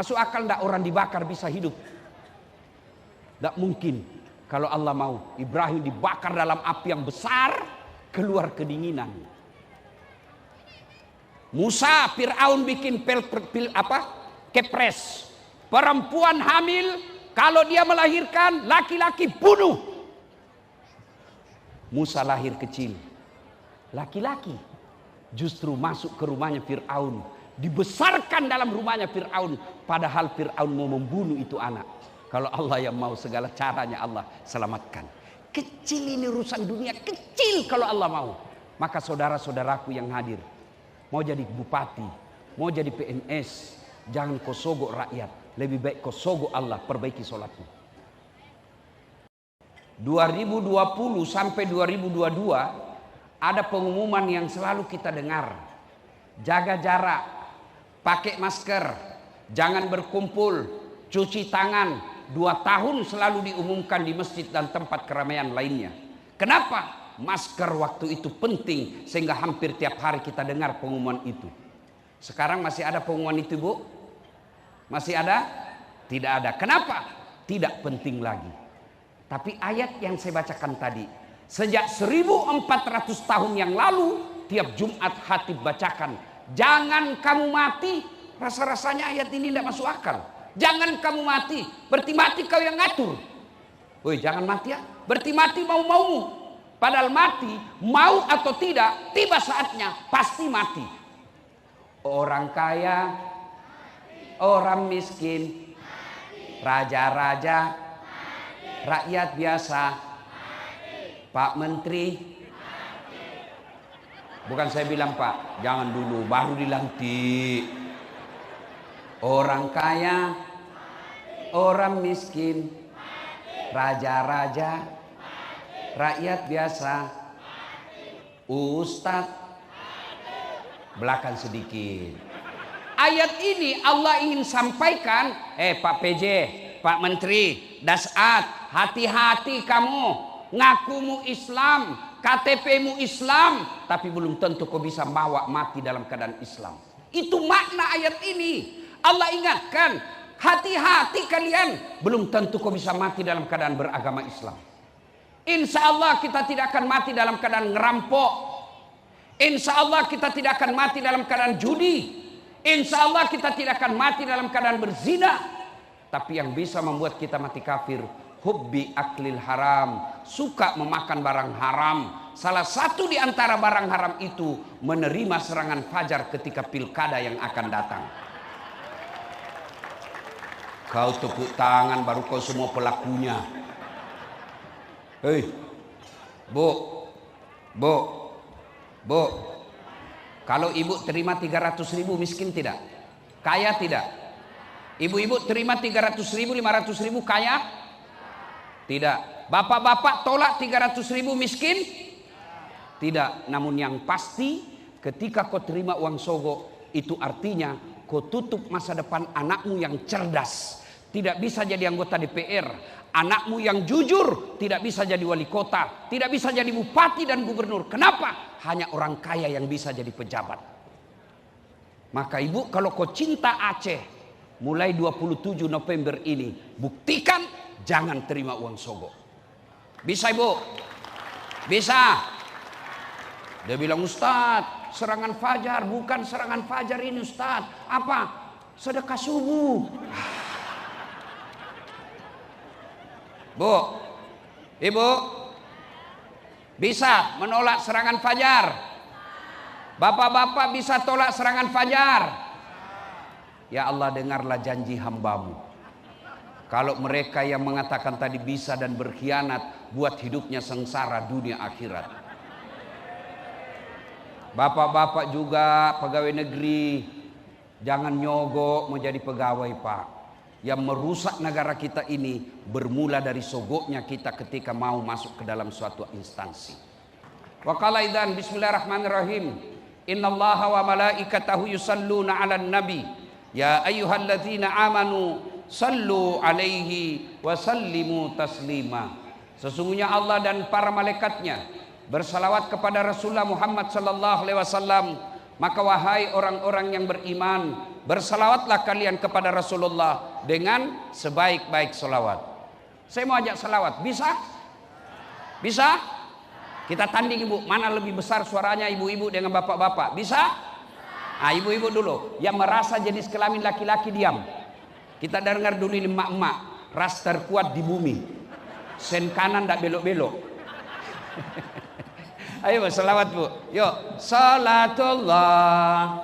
Masuk akal tidak orang dibakar bisa hidup? Tidak mungkin. Kalau Allah mau, Ibrahim dibakar dalam api yang besar, keluar kedinginan. Musa, Fir'aun bikin kepres. Perempuan hamil, kalau dia melahirkan, laki-laki bunuh. Musa lahir kecil, laki-laki. Justru masuk ke rumahnya Fir'aun. Dibesarkan dalam rumahnya Fir'aun. Padahal Fir'aun mau membunuh itu anak. Kalau Allah yang mau, segala caranya Allah selamatkan. Kecil ini urusan dunia, kecil kalau Allah mau. Maka saudara-saudaraku yang hadir, mau jadi bupati, mau jadi PNS, jangan kau sogok rakyat. Lebih baik kau sogok Allah, perbaiki sholatmu. 2020 sampai 2022 ada pengumuman yang selalu kita dengar. Jaga jarak, pakai masker, jangan berkumpul, cuci tangan. 2 tahun selalu diumumkan di masjid dan tempat keramaian lainnya. Kenapa? Masker waktu itu penting sehingga hampir tiap hari kita dengar pengumuman itu. Sekarang masih ada pengumuman itu, Bu? Masih ada? Tidak ada. Kenapa? Tidak penting lagi. Tapi ayat yang saya bacakan tadi, sejak 1400 tahun yang lalu tiap Jumat khatib bacakan, jangan kamu mati. Rasa-rasanya ayat ini tidak masuk akal. Jangan kamu mati, berarti mati kau yang ngatur. Woi, jangan mati ya, berarti mati mau-maumu. Padahal mati, mau atau tidak, tiba saatnya pasti mati. Orang kaya, orang miskin, raja-raja, rakyat biasa, Pak Menteri. Bukan saya bilang Pak, jangan dulu, baru dilantik. Orang kaya, orang miskin, raja-raja, rakyat biasa, ustadz, belakang sedikit. Ayat ini Allah ingin sampaikan, Pak PJ, Pak Menteri, Dasat, hati-hati kamu, ngakumu Islam, KTP-mu Islam, tapi belum tentu kau bisa bawa mati dalam keadaan Islam. Itu makna ayat ini. Allah ingatkan, hati-hati kalian, belum tentu kau bisa mati dalam keadaan beragama Islam. Insya Allah kita tidak akan mati dalam keadaan ngerampok. Insya Allah kita tidak akan mati dalam keadaan judi. Insya Allah kita tidak akan mati dalam keadaan berzina. Tapi yang bisa membuat kita mati kafir, hubbi aklil haram, suka memakan barang haram. Salah satu di antara barang haram itu menerima serangan fajar ketika pilkada yang akan datang. Kau tepuk tangan baru kau semua pelakunya. Hei, Bu, kalau ibu terima 300.000 miskin tidak? Kaya tidak? Ibu-ibu terima 300.000, 500.000 kaya? Tidak. Bapak-bapak tolak 300.000 miskin? Tidak. Namun yang pasti ketika kau terima uang sogok, itu artinya kau tutup masa depan anakmu yang cerdas. Tidak bisa jadi anggota DPR. Anakmu yang jujur tidak bisa jadi wali kota, tidak bisa jadi bupati dan gubernur. Kenapa? Hanya orang kaya yang bisa jadi pejabat. Maka ibu, kalau kau cinta Aceh, mulai 27 November ini, buktikan jangan terima uang sogok. Bisa ibu? Bisa. Dia bilang, Ustadz, serangan fajar. Bukan serangan fajar ini Ustadz. Apa? Sedekah subuh. Bu, ibu, bisa menolak serangan fajar? Bapak-bapak bisa tolak serangan fajar? Ya Allah, dengarlah janji hambamu. Kalau mereka yang mengatakan tadi bisa dan berkhianat, buat hidupnya sengsara dunia akhirat. Bapak-bapak juga pegawai negeri, jangan nyogok mau jadi pegawai Pak. Yang merusak negara kita ini bermula dari sogoknya kita ketika mau masuk ke dalam suatu instansi. Wa qala idzan bismillahirrahmanirrahim. Innallaha wa malaikatahu yusalluna 'alan nabi. Ya ayyuhalladzina amanu sallu 'alaihi wa sallimu taslima. Sesungguhnya Allah dan para malaikatnya bersalawat kepada Rasulullah Muhammad sallallahu alaihi wasallam. Maka wahai orang-orang yang beriman, bersalawatlah kalian kepada Rasulullah dengan sebaik-baik salawat. Saya mau ajak salawat, bisa? Bisa? Kita tanding ibu, mana lebih besar suaranya ibu-ibu dengan bapak-bapak? Bisa? Ah, ibu-ibu dulu, yang merasa jenis kelamin laki-laki diam. Kita dengar dulu ini emak-emak, ras terkuat di bumi. Sen kanan tak belok-belok. Ayo selawat bu, yuk. Salatullah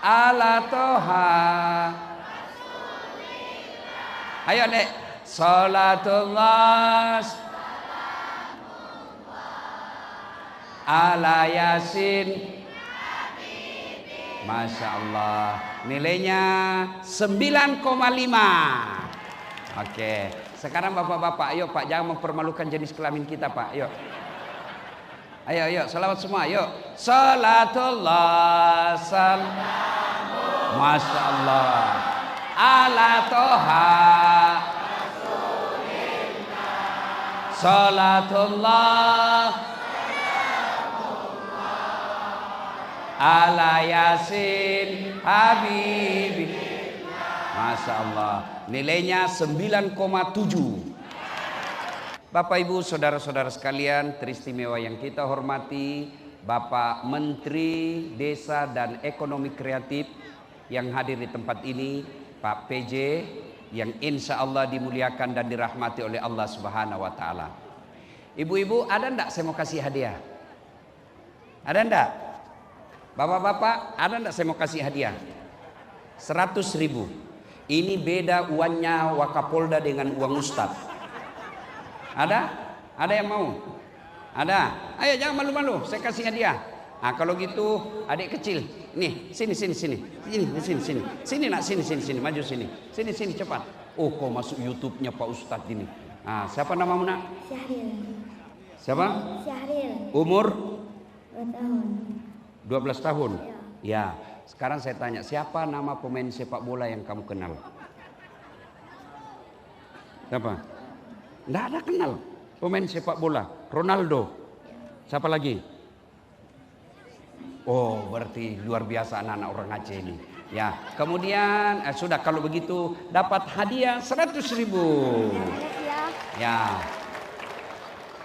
ala toha. Ayo dek. Salatullah ala Yasin. Masya Allah. Nilainya 9,5. Oke. Sekarang bapak-bapak, ayo pak, jangan mempermalukan jenis kelamin kita pak. Yuk. Ayo, salawat semua, yuk. Salatullah Masya Allah ala toha. Salatullah ala Yasin Habibi. Masya Allah. Nilainya 9,7. Bapak Ibu saudara-saudara sekalian teristimewa yang kita hormati, Bapak Menteri Desa dan Ekonomi Kreatif yang hadir di tempat ini, Pak PJ, yang insya Allah dimuliakan dan dirahmati oleh Allah Subhanahu wa Ta'ala. Ibu-ibu, ada enggak saya mau kasih hadiah? Ada enggak? Bapak-bapak, ada enggak saya mau kasih hadiah? 100.000. Ini beda uangnya Wakapolda dengan uang Ustad. Ada? Ada yang mau? Ada? Ayo jangan malu-malu, saya kasih hadiah. Nah, kalau gitu adik kecil, nih sini. Sini nak, sini, maju sini. Sini cepat. Oh, kau masuk YouTube-nya Pak Ustadz ini. Nah, siapa namamu nak? Syahril. Siapa? Syahril. Umur? 2 tahun. 12 tahun. Ya. Sekarang saya tanya, siapa nama pemain sepak bola yang kamu kenal? Siapa? Nggak ada kenal pemain sepak bola. Ronaldo. Siapa lagi? Oh, berarti luar biasa anak-anak orang Aceh ini. Ya, kemudian sudah kalau begitu dapat hadiah 100.000. Ya.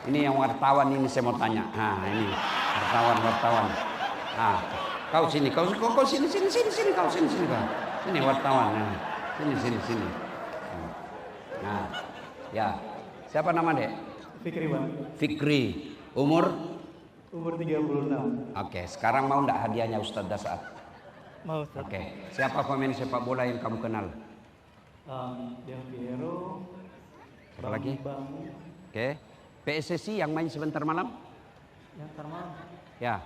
Ini yang wartawan ini saya mau tanya. Nah, ini wartawan. Nah, kau sini, kau sini kau. Sini wartawan. Nah, sini. Nah, ya. Siapa nama dek? Fikri, Bang. Fikri. Umur 36. Oke, sekarang mau enggak hadiahnya Ustadz Dasar? Mau, Ustaz. Oke, siapa pemain sepak bola yang kamu kenal? Del Piero. Siapa lagi? Bang. Oke, PSSI yang main sebentar malam? Yang termal. Ya.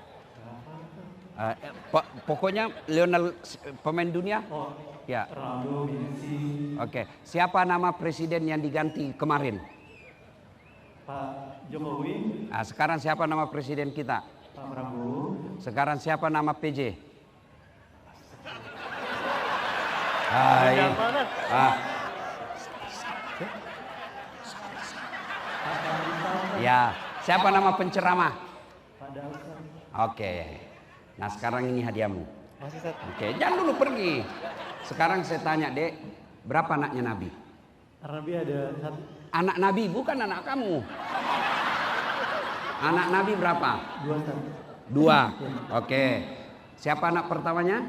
Pokoknya Lionel pemain dunia? Oh, Ya. Ronaldo, Messi. Oke, siapa nama presiden yang diganti kemarin? Pak Jokowi. Nah, sekarang siapa nama presiden kita? Pak Prabowo. Sekarang siapa nama PJ? Ya, siapa nama penceramah? Pak Dausan. Oke. Nah, sekarang ini hadiahmu. Masih, Ustaz. Oke, jangan dulu pergi. Sekarang saya tanya, Dek, berapa anaknya Nabi? Nabi ada 1. Anak Nabi bukan anak kamu. Anak Nabi berapa? 2, Ustaz. 2. Oke. Siapa anak pertamanya?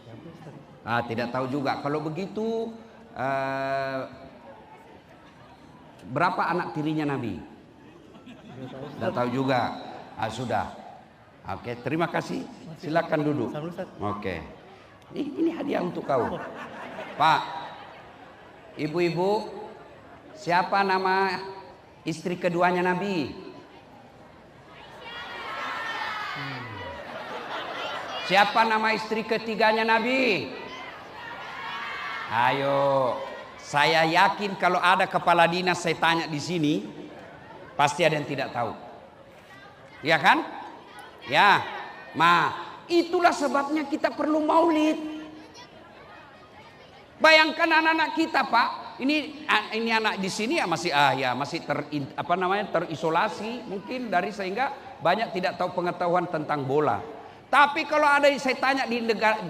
Siapa, Ustaz? Tidak tahu juga. Kalau begitu berapa anak tirinya Nabi? Tidak tahu juga. Sudah. Oke, terima kasih. Silakan duduk. Sama, Ustaz. Oke. Ini hadiah untuk kau. Pak, ibu-ibu, siapa nama istri keduanya Nabi? Siapa nama istri ketiganya Nabi? Ayo, saya yakin kalau ada kepala dinas saya tanya di sini, pasti ada yang tidak tahu. Ya kan? Ya, itulah sebabnya kita perlu maulid. Bayangkan anak-anak kita, Pak. Ini anak di sini ya masih terisolasi mungkin sehingga banyak tidak tahu pengetahuan tentang bola. Tapi kalau ada saya tanya di negara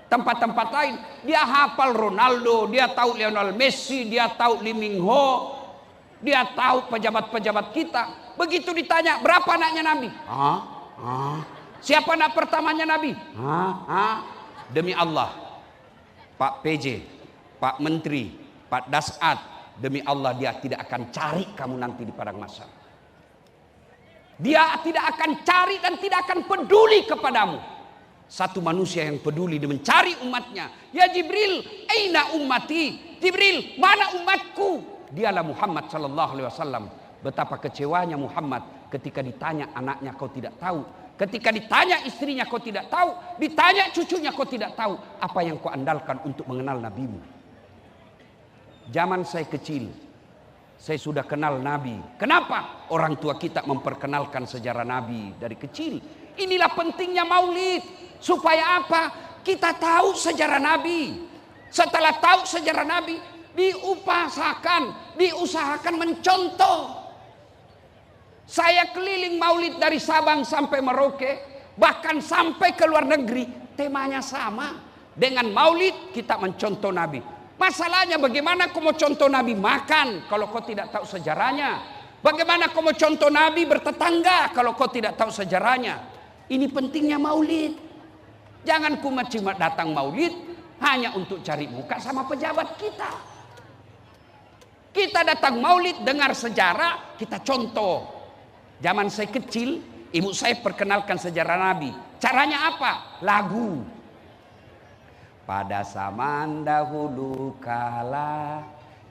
tempat-tempat lain, dia hafal Ronaldo, dia tahu Lionel Messi, dia tahu Lee Min Ho, dia tahu pejabat-pejabat kita. Begitu ditanya berapa anaknya Nabi? Siapa anak pertamanya Nabi? Demi Allah, Pak PJ, Pak Menteri, Pak Dasat, demi Allah dia tidak akan cari kamu nanti di padang mahsyar. Dia tidak akan cari dan tidak akan peduli kepadamu. Satu manusia yang peduli dan mencari umatnya. Ya Jibril, aina ummati? Jibril, mana umatku? Dialah Muhammad sallallahu alaihi wasallam. Betapa kecewanya Muhammad ketika ditanya anaknya kau tidak tahu, ketika ditanya istrinya kau tidak tahu, ditanya cucunya kau tidak tahu. Apa yang kau andalkan untuk mengenal nabimu? Zaman saya kecil, saya sudah kenal Nabi. Kenapa? Orang tua kita memperkenalkan sejarah Nabi dari kecil. Inilah pentingnya maulid. Supaya apa? Kita tahu sejarah Nabi. Setelah tahu sejarah Nabi, diusahakan mencontoh. Saya keliling maulid dari Sabang sampai Merauke, bahkan sampai ke luar negeri, temanya sama. Dengan maulid kita mencontoh Nabi. Masalahnya bagaimana kau mau contoh Nabi makan kalau kau tidak tahu sejarahnya? Bagaimana kau mau contoh Nabi bertetangga kalau kau tidak tahu sejarahnya? Ini pentingnya maulid. Jangan cuma datang maulid hanya untuk cari muka sama pejabat kita. Kita datang maulid dengar sejarah, kita contoh. Zaman saya kecil, ibu saya perkenalkan sejarah Nabi. Caranya apa? Lagu. Pada zaman dahulu kala.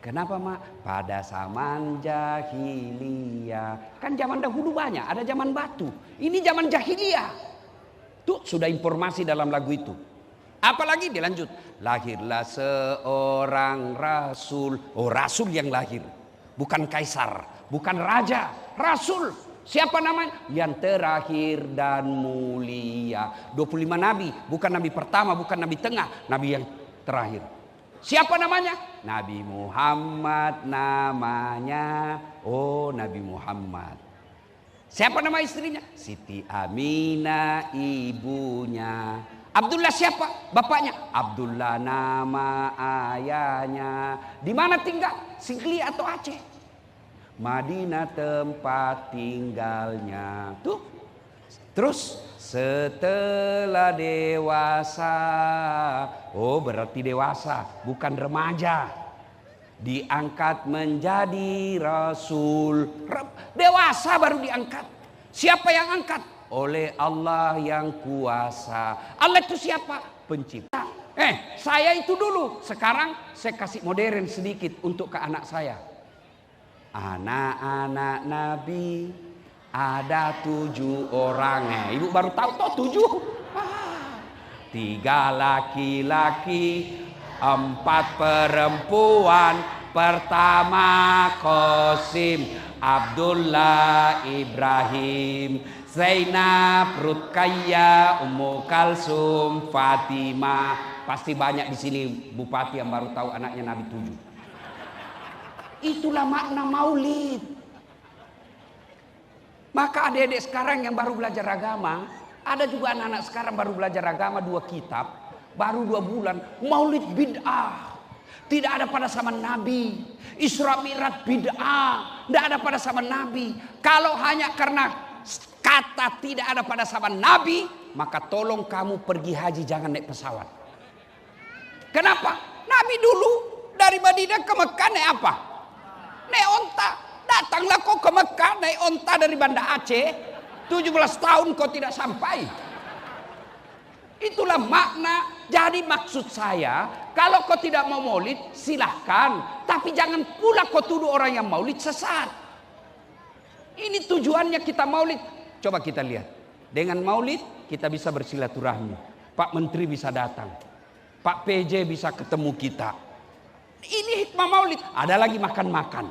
Kenapa mak? Pada zaman jahiliyah. Kan zaman dahulu banyak, ada zaman batu. Ini zaman jahiliyah. Tuh sudah informasi dalam lagu itu. Apalagi dilanjut. Lahirlah seorang rasul. Oh, rasul yang lahir. Bukan kaisar, bukan raja, rasul. Siapa namanya? Yang terakhir dan mulia. 25 nabi, bukan nabi pertama, bukan nabi tengah, nabi yang terakhir. Siapa namanya? Nabi Muhammad namanya. Oh, Nabi Muhammad. Siapa nama istrinya? Siti Aminah ibunya. Abdullah siapa? Bapaknya. Abdullah nama ayahnya. Di mana tinggal? Sigli atau Aceh? Madinah tempat tinggalnya. Tuh. Terus setelah dewasa. Oh, berarti dewasa, bukan remaja. Diangkat menjadi rasul. Dewasa baru diangkat. Siapa yang angkat? Oleh Allah yang kuasa. Allah itu siapa? Pencipta. Saya itu dulu. Sekarang saya kasih modern sedikit untuk ke anak saya. Anak-anak Nabi ada 7 orang. Ibu baru tahu toh 7. 3 laki-laki, 4 perempuan. Pertama Qasim, Abdullah, Ibrahim, Zainab, Ruqayyah, Ummu Kalsum, Fatimah. Pasti banyak di sini bupati yang baru tahu anaknya Nabi 7. Itulah makna maulid. Maka adik-adik sekarang yang baru belajar agama, ada juga anak-anak sekarang baru belajar agama 2 kitab, baru 2 bulan, maulid bid'ah. Tidak ada pada zaman Nabi. Isra Mi'raj bid'ah, tidak ada pada zaman Nabi. Kalau hanya karena kata tidak ada pada zaman Nabi, maka tolong kamu pergi haji jangan naik pesawat. Kenapa? Nabi dulu dari Madinah ke Mekah naik apa? Naik onta. Datanglah kau ke Mekah naik onta dari Banda Aceh. 17 tahun kau tidak sampai. Itulah makna. Jadi maksud saya, kalau kau tidak mau maulid silahkan. Tapi jangan pula kau tuduh orang yang maulid sesat. Ini tujuannya kita maulid. Coba kita lihat. Dengan maulid kita bisa bersilaturahmi. Pak Menteri bisa datang. Pak PJ bisa ketemu kita. Ini hikmah maulid. Ada lagi makan-makan.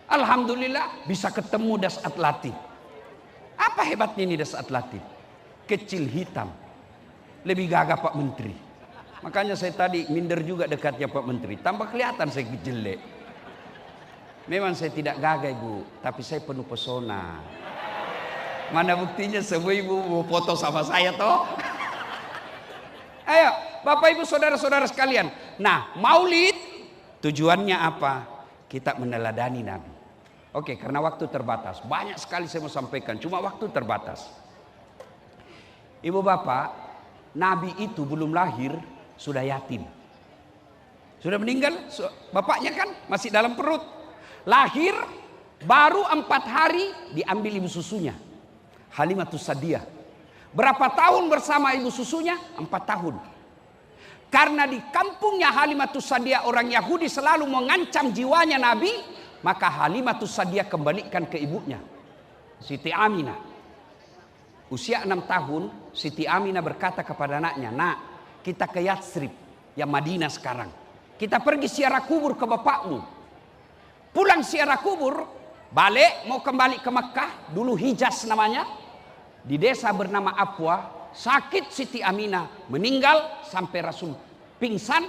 Alhamdulillah bisa ketemu Dasat Latif. Apa hebatnya ini Dasat Latif? Kecil hitam. Lebih gagah Pak Menteri. Makanya saya tadi minder juga dekatnya Pak Menteri. Tambah kelihatan saya jelek. Memang saya tidak gagah Ibu. Tapi saya penuh pesona. Mana buktinya semua ibu mau foto sama saya toh? Ayo, Bapak Ibu saudara-saudara sekalian. Nah, Maulid tujuannya apa? Kita meneladani Nabi. Oke, karena waktu terbatas. Banyak sekali saya mau sampaikan, cuma waktu terbatas. Ibu bapak, Nabi itu belum lahir sudah yatim. Sudah meninggal, bapaknya kan masih dalam perut. Lahir baru 4 hari diambil ibu susunya, Halimatus Sa'diyah. Berapa tahun bersama ibu susunya? 4 tahun. Karena di kampungnya Halimatus Sa'diyah orang Yahudi selalu mengancam jiwanya Nabi, maka Halimatus Sa'diyah kembalikan ke ibunya, Siti Aminah. Usia 6 tahun, Siti Aminah berkata kepada anaknya, "Nak, kita ke Yatsrib, yang Madinah sekarang. Kita pergi ziarah kubur ke bapakmu." Pulang ziarah kubur, balik mau kembali ke Mekah, dulu Hijaz namanya. Di desa bernama Afwa, sakit Siti Aminah, meninggal sampai Rasul pingsan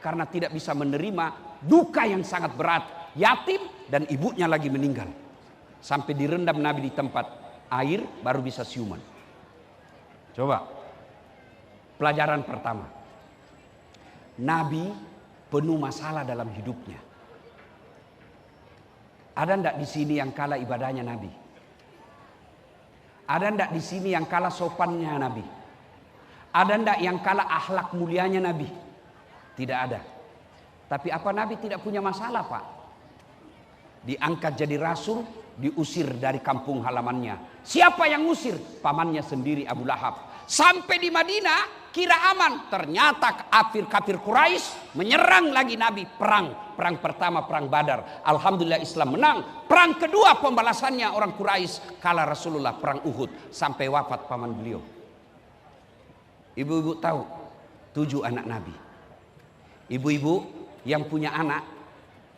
karena tidak bisa menerima duka yang sangat berat. Yatim dan ibunya lagi meninggal. Sampai direndam Nabi di tempat air baru bisa siuman. Coba. Pelajaran pertama. Nabi penuh masalah dalam hidupnya. Ada ndak di sini yang kalah ibadahnya Nabi? Ada ndak di sini yang kalah sopannya Nabi? Ada ndak yang kalah akhlak mulianya Nabi? Tidak ada. Tapi apa Nabi tidak punya masalah, Pak? Diangkat jadi rasul, diusir dari kampung halamannya. Siapa yang ngusir? Pamannya sendiri, Abu Lahab. Sampai di Madinah kira aman, ternyata kafir Quraisy menyerang lagi Nabi. Perang pertama perang Badar, alhamdulillah Islam menang. Perang kedua pembalasannya orang Quraisy kalah Rasulullah, perang Uhud, sampai wafat paman beliau. Ibu-ibu tahu 7 anak Nabi. Ibu-ibu yang punya anak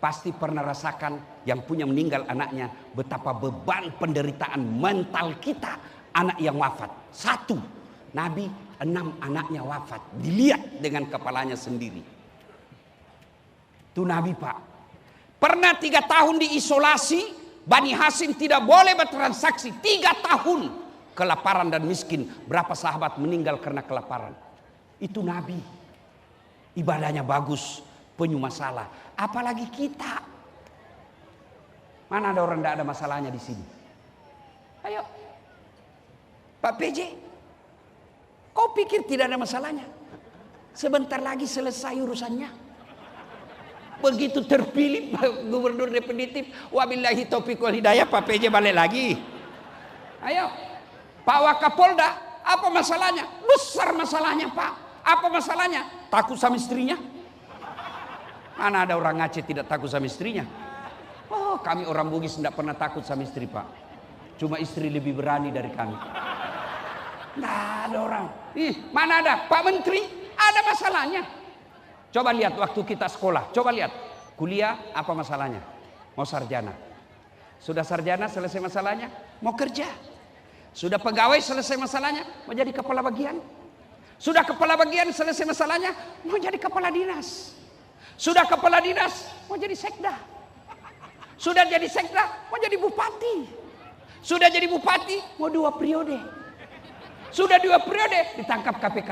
pasti pernah rasakan, yang punya meninggal anaknya, betapa beban penderitaan mental kita anak yang wafat. 1, Nabi 6 anaknya wafat, dilihat dengan kepalanya sendiri. Itu Nabi, Pak. Pernah 3 tahun diisolasi, Bani Hashim tidak boleh bertransaksi. 3 tahun kelaparan dan miskin. Berapa sahabat meninggal karena kelaparan. Itu Nabi. Ibadahnya bagus, penuh masalah. Apalagi kita. Mana ada orang tidak ada masalahnya di sini? Ayo, Pak PJ, kau pikir tidak ada masalahnya? Sebentar lagi selesai urusannya. Begitu terpilih gubernur definitif, wabillahi taufiq wal hidayah, Pak PJ balik lagi. Ayo, Pak Wakapolda, apa masalahnya? Besar masalahnya, Pak. Apa masalahnya? Takut sama istrinya? Mana ada orang Aceh tidak takut sama istrinya? Oh, kami orang Bugis tidak pernah takut sama istri, Pak. Cuma istri lebih berani dari kami. Nggak ada orang. Mana ada Pak Menteri? Ada masalahnya. Coba lihat waktu kita sekolah. Coba lihat kuliah, apa masalahnya? Mau sarjana. Sudah sarjana selesai masalahnya, mau kerja. Sudah pegawai selesai masalahnya, mau jadi kepala bagian. Sudah kepala bagian selesai masalahnya, mau jadi kepala dinas. Sudah kepala dinas, mau jadi sekda. Sudah jadi sekda, mau jadi bupati. Sudah jadi bupati, mau 2 periode. Sudah 2 periode, ditangkap KPK.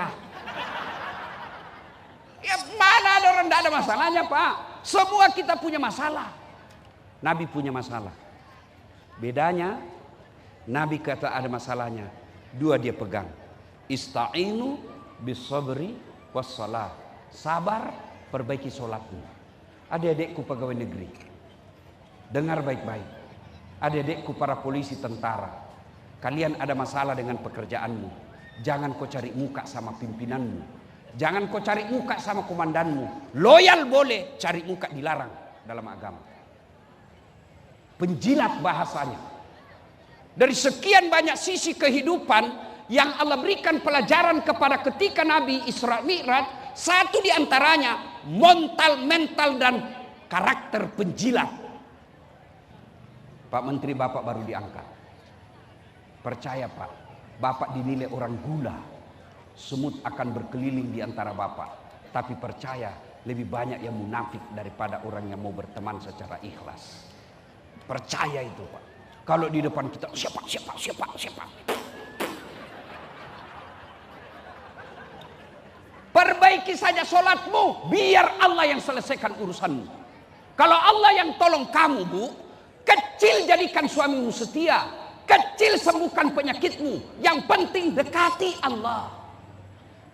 Ya mana ada orang tidak ada masalahnya, Pak. Semua kita punya masalah. Nabi punya masalah. Bedanya, Nabi kata ada masalahnya, 2 dia pegang. Ista'inu bisabri wassalah. Sabar, perbaiki sholatmu. Adik-adikku pegawai negeri, dengar baik-baik. Adik-adikku para polisi tentara, kalian ada masalah dengan pekerjaanmu. Jangan kau cari muka sama pimpinanmu. Jangan kau cari muka sama komandanmu. Loyal boleh, cari muka dilarang dalam agama. Penjilat bahasanya. Dari sekian banyak sisi kehidupan yang Allah berikan pelajaran kepada ketika Nabi Isra Mi'raj, satu di antaranya mental dan karakter penjilat. Pak Menteri, Bapak baru diangkat. Percaya, Pak, Bapak dinilai orang gula. Semut akan berkeliling di antara Bapak. Tapi percaya, lebih banyak yang munafik daripada orang yang mau berteman secara ikhlas. Percaya itu, Pak. Kalau di depan kita siapa. Perbaiki saja sholatmu, biar Allah yang selesaikan urusanmu. Kalau Allah yang tolong kamu, Bu, kecil jadikan suamimu setia, kecil sembuhkan penyakitmu. Yang penting dekati Allah.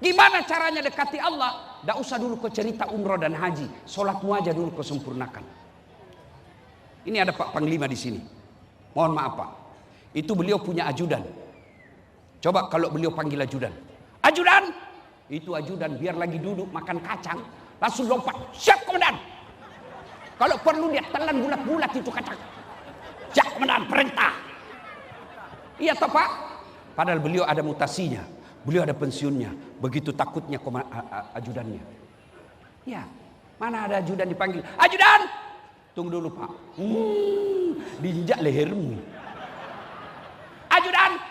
Gimana caranya dekati Allah? Tidak usah dulu kau cerita umroh dan haji, sholatmu aja dulu kau sempurnakan. Ini ada Pak Panglima di sini. Mohon maaf Pak, itu beliau punya ajudan. Coba kalau beliau panggil ajudan, ajudan, itu ajudan biar lagi duduk makan kacang, langsung lompat, siap komandan. Kalau perlu dia telan bulat-bulat itu kacang. Siap komandan, perintah. Iya toh Pak? Padahal beliau ada mutasinya, beliau ada pensiunnya. Begitu takutnya ajudannya. Ya, mana ada ajudan dipanggil, ajudan. Tunggu dulu Pak. Diinjak lehermu. Ajudan.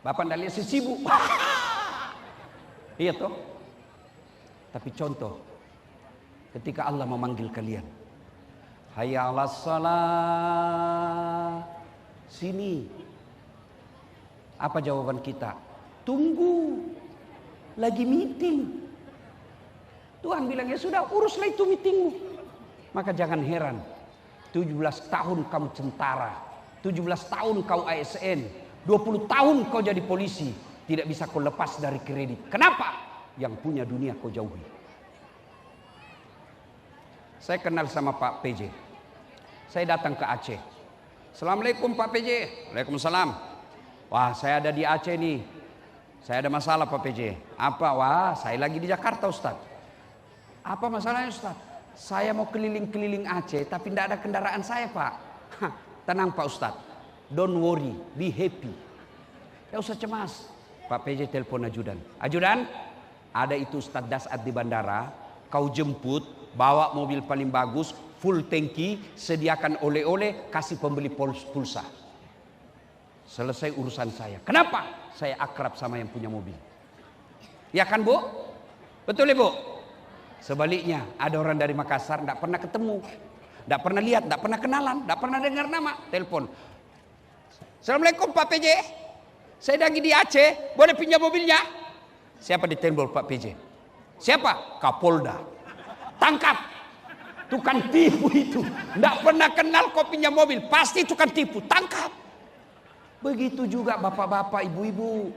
Bapak ndak lihat si sibuk. Iya toh? Tapi contoh, ketika Allah memanggil kalian, hayya 'alas shalah, sini. Apa jawaban kita? Tunggu, lagi meeting. Tuhan bilang ya sudah, uruslah itu meetingmu. Maka jangan heran, 17 tahun kamu tentara, 17 tahun kau ASN, 20 tahun kau jadi polisi, tidak bisa kau lepas dari kredit. Kenapa? Yang punya dunia kau jauhi. Saya kenal sama Pak PJ. Saya datang ke Aceh. Assalamualaikum Pak PJ. Waalaikumsalam. Wah, saya ada di Aceh nih. Saya ada masalah Pak PJ. Apa? Wah, saya lagi di Jakarta Ustaz. Apa masalahnya Ustaz? Saya mau keliling-keliling Aceh tapi tidak ada kendaraan saya Pak. Tenang Pak Ustaz. Don't worry, be happy. Tidak usah cemas. Pak PJ telepon ajudan. Ajudan, ada itu Ustaz Dasat di bandara. Kau jemput, bawa mobil paling bagus, full tangki, sediakan oleh-oleh, kasih pembeli pulsa. Selesai urusan saya. Kenapa? Saya akrab sama yang punya mobil. Ya kan Bu? Betul ya Bu? Sebaliknya, ada orang dari Makassar tidak pernah ketemu, tidak pernah lihat, tidak pernah kenalan, tidak pernah dengar nama. Telepon. Assalamualaikum Pak PJ. Saya lagi di Aceh, boleh pinjam mobilnya? Siapa di telepon Pak PJ? Siapa? Kapolda. Tangkap. Tukang tipu itu. Tidak pernah kenal kau pinjam mobil, pasti tukang tipu. Tangkap. Begitu juga bapak-bapak, ibu-ibu.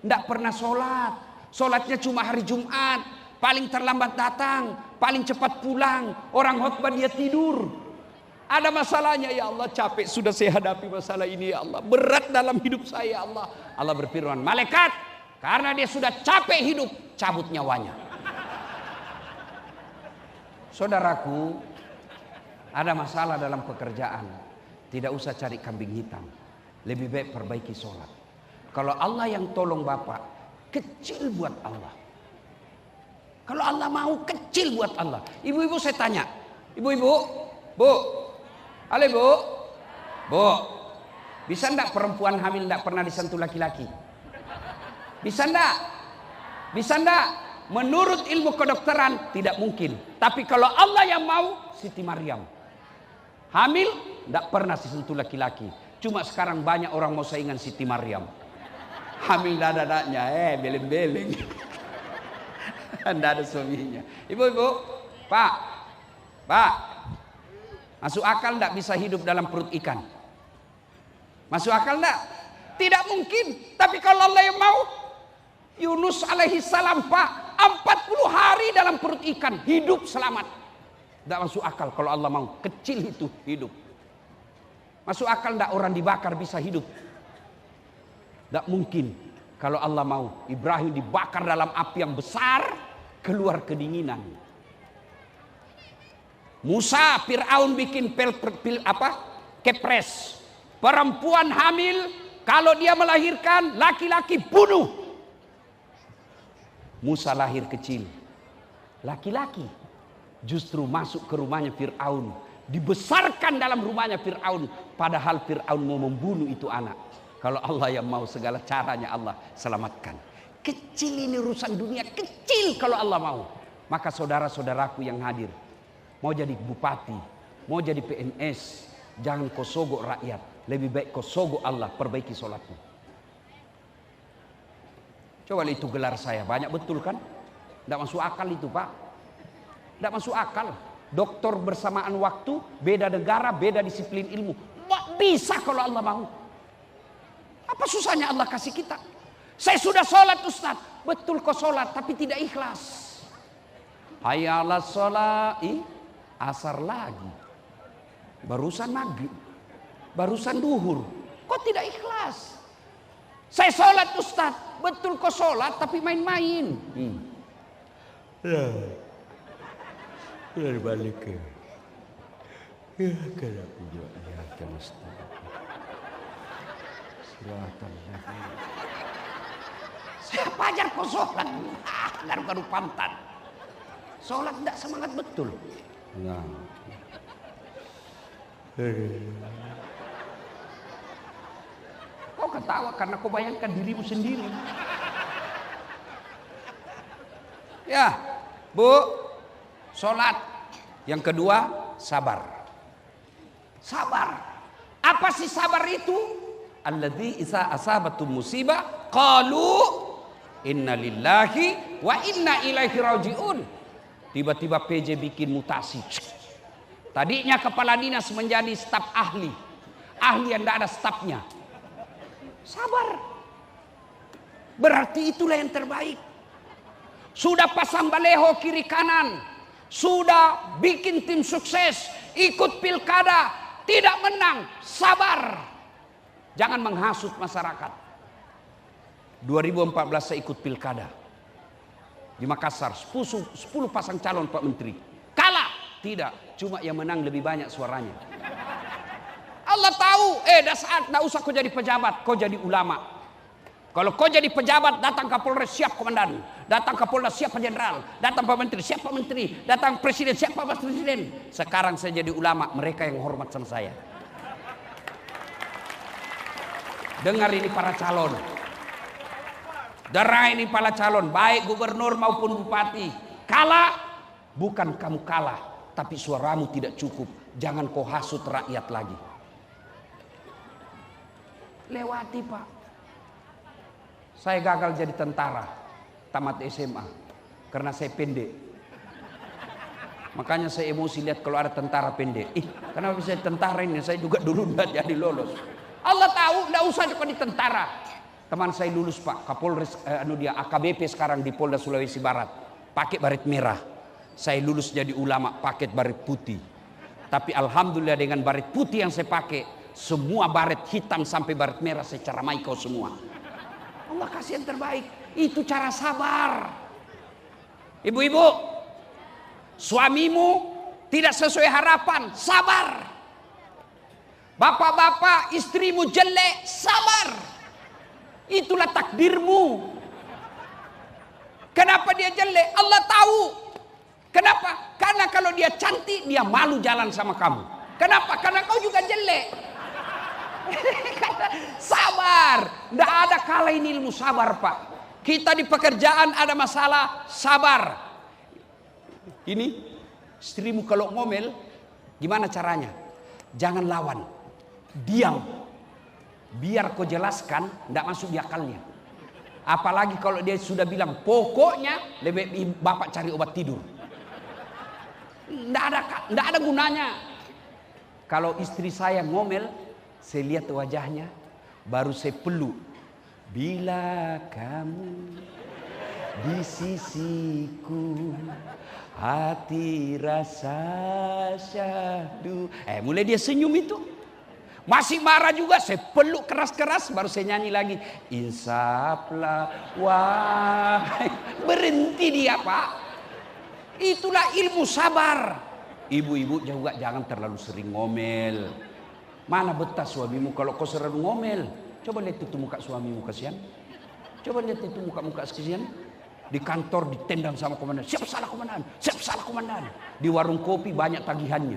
Tidak pernah sholat. Sholatnya cuma hari Jumat. Paling terlambat datang, paling cepat pulang. Orang khotbah dia tidur. Ada masalahnya, ya Allah, capek sudah saya hadapi masalah ini, ya Allah. Berat dalam hidup saya, ya Allah. Allah berfirman, malaikat, karena dia sudah capek hidup, cabut nyawanya. Saudaraku, ada masalah dalam pekerjaan, tidak usah cari kambing hitam. Lebih baik perbaiki sholat. Kalau Allah yang tolong Bapak, kecil buat Allah. Kalau Allah mau, kecil buat Allah. Ibu-ibu saya tanya. Ibu-ibu, Bu. Halo Bu. Bu. Bisa enggak perempuan hamil enggak pernah disentuh laki-laki? Bisa enggak? Bisa enggak? Menurut ilmu kedokteran tidak mungkin. Tapi kalau Allah yang mau, Siti Maryam. Hamil enggak pernah disentuh laki-laki. Cuma sekarang banyak orang mau saingan Siti Maryam. Hamil dada-dadanya, beleng-beleng. Tidak ada suaminya. Ibu-ibu, Pak, masuk akal tidak bisa hidup dalam perut ikan? Masuk akal tidak? Tidak mungkin. Tapi kalau Allah yang mau, Yunus alaihi salam Pak, 40 hari dalam perut ikan, hidup selamat. Tidak masuk akal kalau Allah mau. Kecil itu hidup. Masuk akal tidak orang dibakar bisa hidup? Tidak mungkin. Kalau Allah mau, Ibrahim dibakar dalam api yang besar, keluar kedinginan. Musa, Fir'aun bikin kepres. Perempuan hamil, kalau dia melahirkan, laki-laki bunuh. Musa lahir kecil. Laki-laki justru masuk ke rumahnya Fir'aun. Dibesarkan dalam rumahnya Fir'aun. Padahal Fir'aun mau membunuh itu anak. Kalau Allah yang mau, segala caranya Allah selamatkan. Kecil ini urusan dunia, kecil kalau Allah mau. Maka saudara-saudaraku yang hadir, mau jadi bupati, mau jadi PNS, jangan kau sogok rakyat. lebih baik kau sogok Allah, perbaiki sholatmu. Coba itu gelar saya, banyak betul kan? Tidak masuk akal itu Pak. Tidak masuk akal. Doktor bersamaan waktu, beda negara, beda disiplin ilmu. Bisa kalau Allah mau. Apa susahnya Allah kasih kita? Saya sudah sholat Ustaz. Betul kau sholat tapi tidak ikhlas. Hayya 'alas sholat, asar lagi. Barusan maghrib, barusan duhur. Kok tidak ikhlas? Saya sholat Ustaz. Betul kau sholat tapi main-main. Balik ke. Ya kenapa juga ya kan Ustaz. Silahkan. Siapa ajar kau sholat? Garu-garu pantat. Sholat tidak semangat betul. Nah. Kau ketawa karena kau bayangkan dirimu sendiri. Ya, Bu, sholat. Yang kedua, sabar. Sabar. Apa sih sabar itu? Alladzi isa asabatum musibah qalu inna lillahi wa inna ilaihi rajiun. Tiba-tiba PJ bikin mutasi. Tadinya kepala dinas menjadi staf ahli. Ahli yang tidak ada stafnya. Sabar. Berarti itulah yang terbaik. Sudah pasang baleho kiri kanan. Sudah bikin tim sukses. Ikut pilkada. Tidak menang. Sabar. Jangan menghasut masyarakat. 2014 saya ikut pilkada. Di Makassar 10 pasang calon Pak Menteri. Kalah. Tidak. Cuma yang menang lebih banyak suaranya. Allah tahu. Dasar. Tidak usah kau jadi pejabat. Kau jadi ulama. Kalau kau jadi pejabat, datang Kapolres siap komandan, datang Kapolda siap jenderal, datang Pak Menteri siap Pak Menteri, datang Presiden siap Pak Presiden. Sekarang saya jadi ulama, mereka yang hormat sama saya. Dengar ini para calon, dengar ini para calon, baik gubernur maupun bupati. Kalah, bukan kamu kalah, tapi suaramu tidak cukup. Jangan kau hasut rakyat lagi. Lewati Pak. Saya gagal jadi tentara, tamat SMA, karena saya pendek. Makanya saya emosi lihat kalau ada tentara pendek. Kenapa bisa tentara ini? Saya juga dulu tidak jadi lolos. Allah tahu, tidak usah jadi tentara. Teman saya lulus Pak, Kapolres, AKBP sekarang di Polda Sulawesi Barat, pakai baret merah. Saya lulus jadi ulama, pakai baret putih. Tapi alhamdulillah dengan baret putih yang saya pakai, semua baret hitam sampai baret merah saya ceramai kau semua. Allah kasih yang terbaik. Itu cara sabar. Ibu-ibu, suamimu tidak sesuai harapan, sabar. Bapak-bapak, istrimu jelek, sabar. Itulah takdirmu. Kenapa dia jelek? Allah tahu. Kenapa? Karena kalau dia cantik, dia malu jalan sama kamu. Kenapa? Karena kau juga jelek. Sabar. Tidak ada kalah ini ilmu sabar Pak. Kita di pekerjaan ada masalah, sabar. Ini istrimu kalau ngomel, gimana caranya? Jangan lawan, diam. Biar kau jelaskan, tidak masuk di akalnya. Apalagi kalau dia sudah bilang pokoknya lebih bapak cari obat tidur. Tidak ada gunanya. Kalau istri saya ngomel, saya lihat wajahnya, baru saya peluk. Bila kamu di sisiku, hati rasa syahdu. Mulai dia senyum itu. Masih marah juga, saya peluk keras-keras, baru saya nyanyi lagi. Insaplah wahai. Berhenti dia Pak. Itulah ilmu sabar. Ibu-ibu juga jangan terlalu sering ngomel. Mana betah suamimu kalau kau selalu ngomel? Coba lihat itu muka suamimu, kasihan. Coba lihat itu muka-muka kasihan. Di kantor ditendang sama komandan. Siap salah komandan, siap salah komandan. Di warung kopi banyak tagihannya.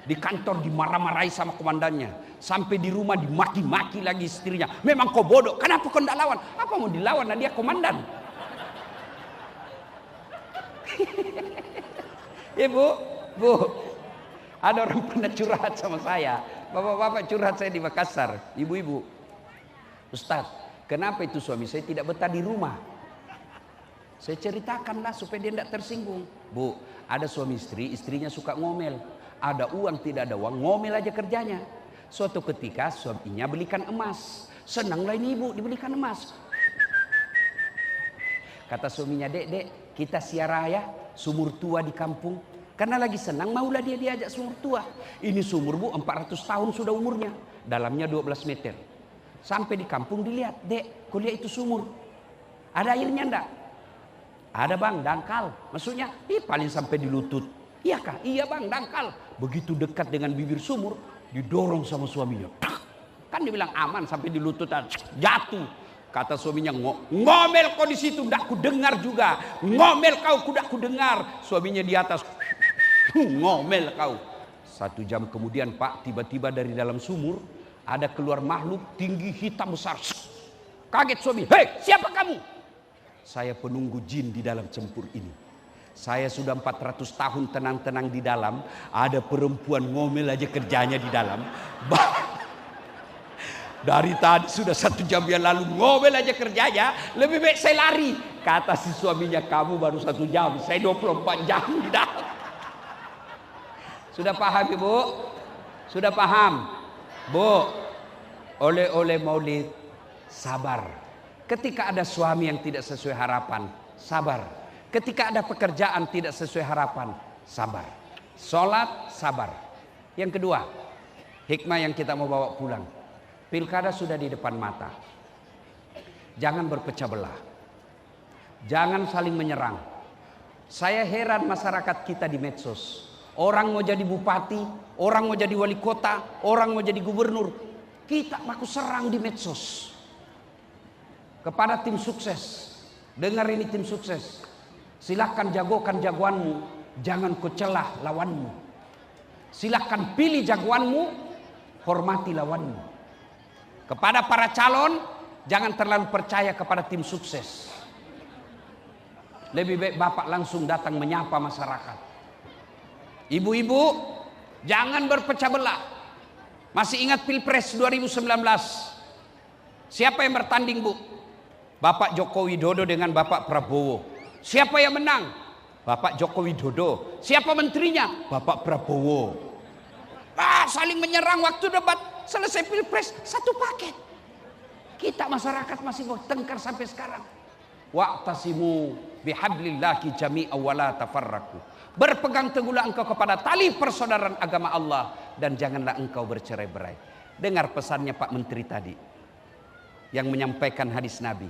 Di kantor dimarah-marahi sama komandannya. Sampai di rumah dimaki-maki lagi istrinya. Memang kau bodoh, kenapa kau tidak lawan? Apa mau dilawan? Nah, dia komandan. Ibu, Bu, ada orang pernah curhat sama saya. Bapak-bapak curhat saya di Makassar, ibu-ibu. Ustaz, kenapa itu suami saya tidak betah di rumah? Saya ceritakanlah supaya dia tidak tersinggung. Bu, ada suami istri, istrinya suka ngomel. Ada uang, tidak ada uang, ngomel aja kerjanya. Suatu ketika suaminya belikan emas. Senanglah ini ibu dibelikan emas. Kata suaminya, dek, kita siarah ya sumur tua di kampung. Karena lagi senang, maulah dia diajak sumur tua. Ini sumur bu 400 tahun sudah umurnya. Dalamnya 12 meter. Sampai di kampung dilihat, dek, kau lihat itu sumur. Ada airnya enggak? Ada bang, dangkal. Maksudnya, paling sampai di lutut. Iya kah? Iya bang, dangkal. Begitu dekat dengan bibir sumur, didorong sama suaminya. Kan dia bilang aman sampai di lutut, jatuh. Kata suaminya, ngomel kau di situ, ndak ku dengar juga. Ngomel kau, kudak ku dengar. Suaminya di atas, ngomel kau. 1 jam kemudian Pak, tiba-tiba dari dalam sumur ada keluar makhluk tinggi hitam besar. Kaget suami, hei siapa kamu? Saya penunggu jin di dalam cempur ini. Saya sudah 400 tahun tenang-tenang di dalam. Ada perempuan ngomel aja kerjanya di dalam. Dari tadi sudah 1 jam yang lalu ngomel aja kerjanya. Lebih baik saya lari. Kata si suaminya, kamu baru 1 jam. Saya 24 jam di dalam. Sudah paham ibu? Sudah paham? Bu, oleh-oleh maulid, sabar. Ketika ada suami yang tidak sesuai harapan, sabar. Ketika ada pekerjaan tidak sesuai harapan, sabar. Sholat, sabar. Yang kedua, hikmah yang kita mau bawa pulang. Pilkada sudah di depan mata. Jangan berpecah belah. Jangan saling menyerang. Saya heran masyarakat kita di medsos. Orang mau jadi bupati, orang mau jadi wali kota, orang mau jadi gubernur. Kita baku serang di medsos. Kepada tim sukses, dengar ini tim sukses. Silakan jagokan jagoanmu, jangan kau celah lawanmu. Silakan pilih jagoanmu, hormati lawanmu. Kepada para calon, jangan terlalu percaya kepada tim sukses. Lebih baik bapak langsung datang menyapa masyarakat. Ibu-ibu, jangan berpecah belah. Masih ingat Pilpres 2019? Siapa yang bertanding bu? Bapak Joko Widodo dengan Bapak Prabowo. Siapa yang menang? Bapak Joko Widodo. Siapa menterinya? Bapak Prabowo. Saling menyerang waktu debat. Selesai Pilpres, satu paket. Kita masyarakat masih bertengkar sampai sekarang. Wa'tasimu bihablillahi jami'an wa la tafarraqu. Berpegang teguhlah engkau kepada tali persaudaraan agama Allah dan janganlah engkau bercerai-berai. Dengar pesannya Pak Menteri tadi yang menyampaikan hadis Nabi.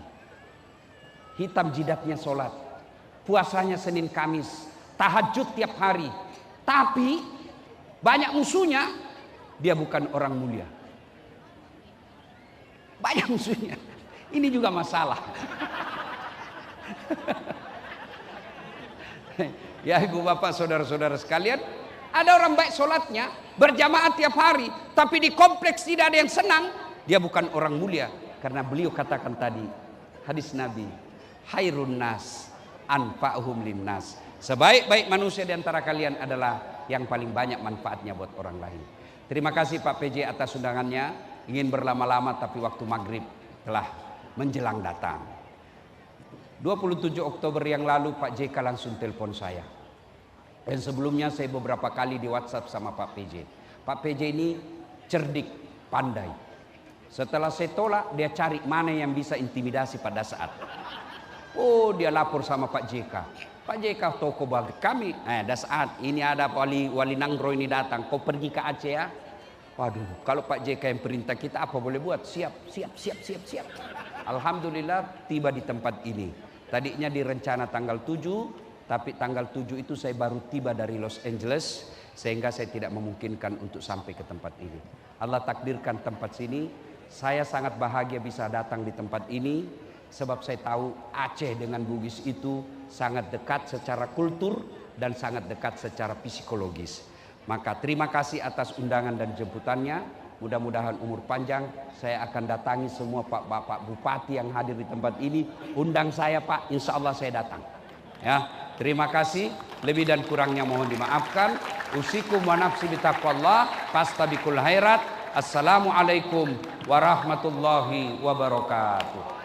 Hitam jidatnya sholat, puasanya Senin Kamis, tahajud tiap hari. Tapi banyak musuhnya, dia bukan orang mulia. Banyak musuhnya. Ini juga masalah. Ya ibu bapak saudara-saudara sekalian, ada orang baik sholatnya, berjamaah tiap hari, tapi di kompleks tidak ada yang senang, dia bukan orang mulia. Karena beliau katakan tadi, hadis Nabi, Hairun nas anfa'uhum linnas. Sebaik-baik manusia di antara kalian adalah yang paling banyak manfaatnya buat orang lain. Terima kasih Pak PJ atas undangannya. Ingin berlama-lama tapi waktu maghrib telah menjelang datang. 27 Oktober yang lalu Pak JK langsung telepon saya. Dan sebelumnya saya beberapa kali di WhatsApp sama Pak PJ. Pak PJ ini cerdik, pandai. Setelah saya tolak, dia cari mana yang bisa intimidasi pada saat. Oh, dia lapor sama Pak JK. Pak JK toko bagi kami. Dah saat ini ada wali Nanggro ini datang. Kau pergi ke Aceh ya. Waduh, kalau Pak JK yang perintah kita apa boleh buat? Siap. Alhamdulillah tiba di tempat ini. Tadinya direncana tanggal 7, tapi tanggal 7 itu saya baru tiba dari Los Angeles. Sehingga saya tidak memungkinkan untuk sampai ke tempat ini. Allah takdirkan tempat sini. Saya sangat bahagia bisa datang di tempat ini. Sebab saya tahu Aceh dengan Bugis itu sangat dekat secara kultur dan sangat dekat secara psikologis. Maka terima kasih atas undangan dan jemputannya. Mudah-mudahan umur panjang. Saya akan datangi semua Bapak Bupati yang hadir di tempat ini. Undang saya Pak, insya Allah saya datang. Ya, terima kasih. Lebih dan kurangnya mohon dimaafkan. Usikum wa nafsi bitaqwallah. Fastabiqul khairat. Assalamualaikum warahmatullahi wabarakatuh.